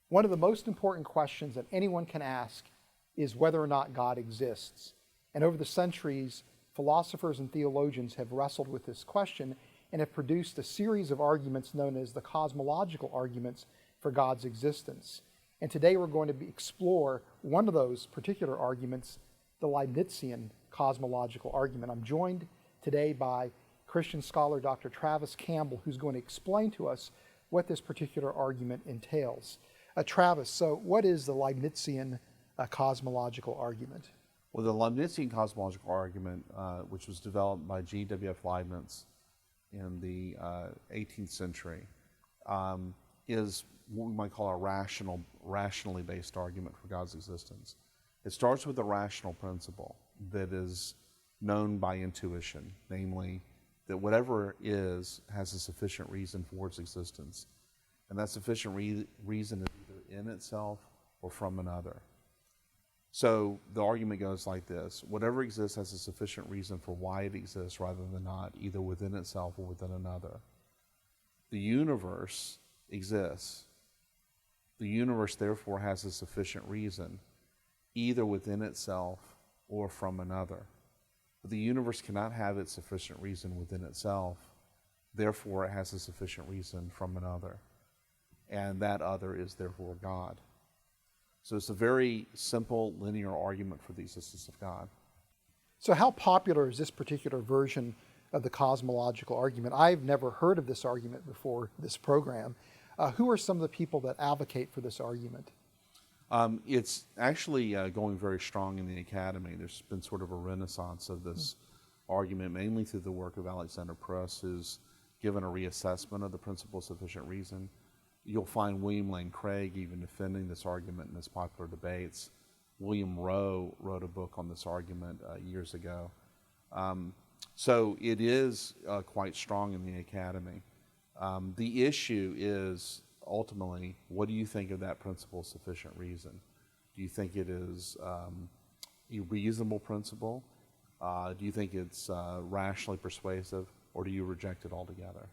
One of the most important questions that anyone can ask is whether or not God exists. And over the centuries, philosophers and theologians have wrestled with this question and have produced a series of arguments known as the cosmological arguments for God's existence. And today we're going to explore one of those particular arguments, the Leibnizian cosmological argument. I'm joined today by Christian scholar Dr. Travis Campbell, who's going to explain to us what this particular argument entails. Travis, so what is the Leibnizian cosmological argument? Well, the Leibnizian cosmological argument, which was developed by G.W.F. Leibniz in the 18th century, is what we might call a rationally based argument for God's existence. It starts with a rational principle that is known by intuition, namely that whatever is has a sufficient reason for its existence, and that sufficient reason is either in itself or from another. So the argument goes like this: whatever exists has a sufficient reason for why it exists rather than not, either within itself or within another. The universe exists. The universe therefore has a sufficient reason, either within itself or from another. But the universe cannot have its sufficient reason within itself, therefore it has a sufficient reason from another. And that other is therefore God. So it's a very simple linear argument for the existence of God. So how popular is this particular version of the cosmological argument? I've never heard of this argument before this program. Who are some of the people that advocate for this argument? It's actually going very strong in the academy. There's been sort of a renaissance of this argument, mainly through the work of Alexander Press, who's given a reassessment of the principle of sufficient reason. You'll find William Lane Craig even defending this argument in his popular debates. William Rowe wrote a book on this argument years ago. So it is quite strong in the academy. The issue is ultimately, what do you think of that principle of sufficient reason? Do you think it is a reasonable principle? Do you think it's rationally persuasive, or do you reject it altogether?